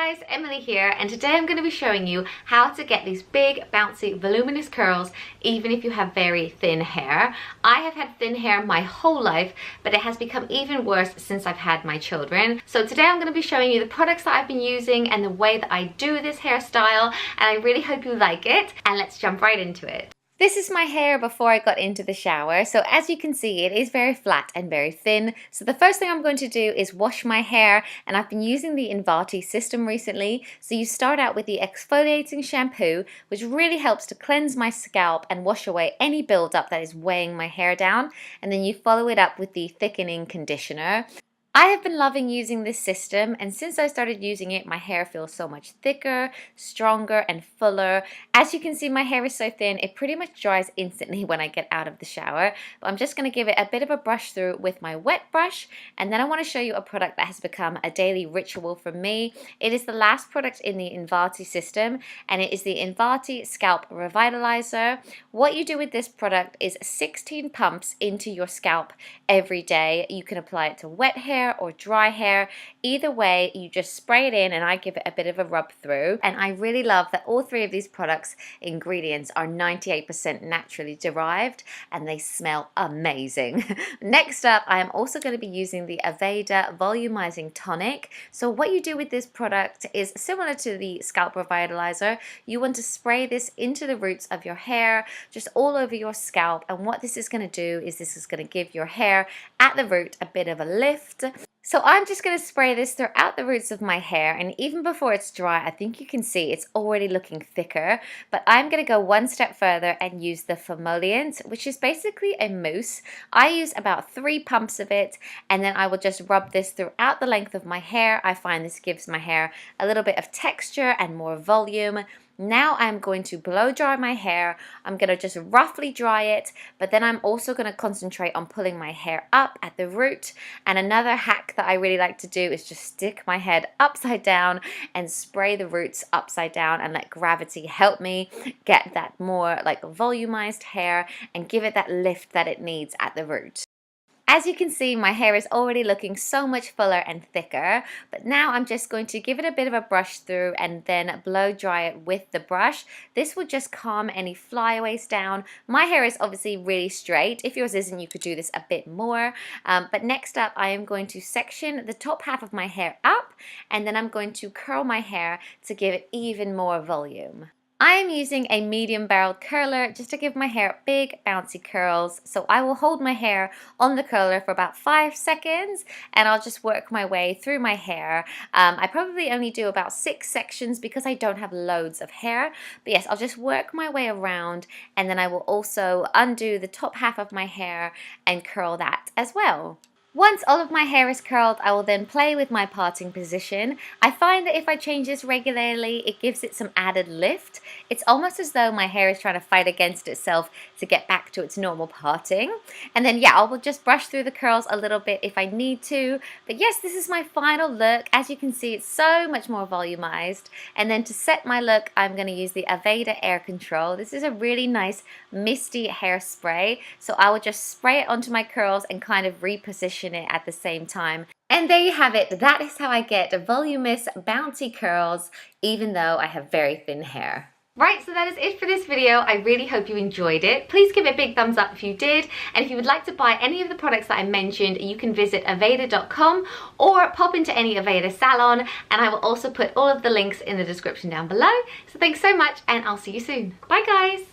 guys, Emily here, and today I'm going to be showing you how to get these big, bouncy, voluminous curls even if you have very thin hair. I have had thin hair my whole life, but it has become even worse since I've had my children. So today I'm going to be showing you the products that I've been using and the way that I do this hairstyle, and I really hope you like it, and let's jump right into it. This is my hair before I got into the shower. So as you can see, it is very flat and very thin. So the first thing I'm going to do is wash my hair, and I've been using the Invati system recently. So you start out with the exfoliating shampoo, which really helps to cleanse my scalp and wash away any buildup that is weighing my hair down. And then you follow it up with the thickening conditioner. I have been loving using this system, and since I started using it, my hair feels so much thicker, stronger, and fuller. As you can see, my hair is so thin, it pretty much dries instantly when I get out of the shower. But I'm just going to give it a bit of a brush through with my wet brush, and then I want to show you a product that has become a daily ritual for me. It is the last product in the Invati system, and it is the Invati Scalp Revitalizer. What you do with this product is 16 pumps into your scalp every day. You can apply it to wet hair or dry hair. Either way, you just spray it in, and I give it a bit of a rub through. And I really love that all three of these products ingredients are 98% naturally derived, and they smell amazing. Next up, I am also going to be using the Aveda Volumizing Tonic. So what you do with this product is similar to the Scalp Revitalizer. You want to spray this into the roots of your hair, just all over your scalp, and what this is going to do is this is going to give your hair at the root a bit of a lift. So I'm just going to spray this throughout the roots of my hair, and even before it's dry, I think you can see it's already looking thicker. But I'm going to go one step further and use the Emollient, which is basically a mousse. I use about 3 pumps of it, and then I will just rub this throughout the length of my hair. I find this gives my hair a little bit of texture and more volume. Now I'm going to blow dry my hair. I'm going to just roughly dry it, but then I'm also going to concentrate on pulling my hair up at the root. And another hack that I really like to do is just stick my head upside down and spray the roots upside down and let gravity help me get that more like volumized hair and give it that lift that it needs at the root. As you can see, my hair is already looking so much fuller and thicker, but now I'm just going to give it a bit of a brush through and then blow dry it with the brush. This will just calm any flyaways down. My hair is obviously really straight. If yours isn't, you could do this a bit more. But next up, I am going to section the top half of my hair up, and then I'm going to curl my hair to give it even more volume. I am using a medium barreled curler just to give my hair big bouncy curls. So I will hold my hair on the curler for about 5 seconds, and I'll just work my way through my hair. I probably only do about 6 sections because I don't have loads of hair. But yes, I'll just work my way around, and then I will also undo the top half of my hair and curl that as well. Once all of my hair is curled, I will then play with my parting position. I find that if I change this regularly, it gives it some added lift. It's almost as though my hair is trying to fight against itself to get back to its normal parting. And then yeah, I will just brush through the curls a little bit if I need to. But yes, this is my final look. As you can see, it's so much more volumized. And then to set my look, I'm going to use the Aveda Air Control. This is a really nice misty hairspray. So I will just spray it onto my curls and kind of reposition it at the same time. And there you have it. That is how I get voluminous, bouncy curls, even though I have very thin hair. Right, so that is it for this video. I really hope you enjoyed it. Please give it a big thumbs up if you did. And if you would like to buy any of the products that I mentioned, you can visit aveda.com or pop into any Aveda salon. And I will also put all of the links in the description down below. So thanks so much, and I'll see you soon. Bye guys.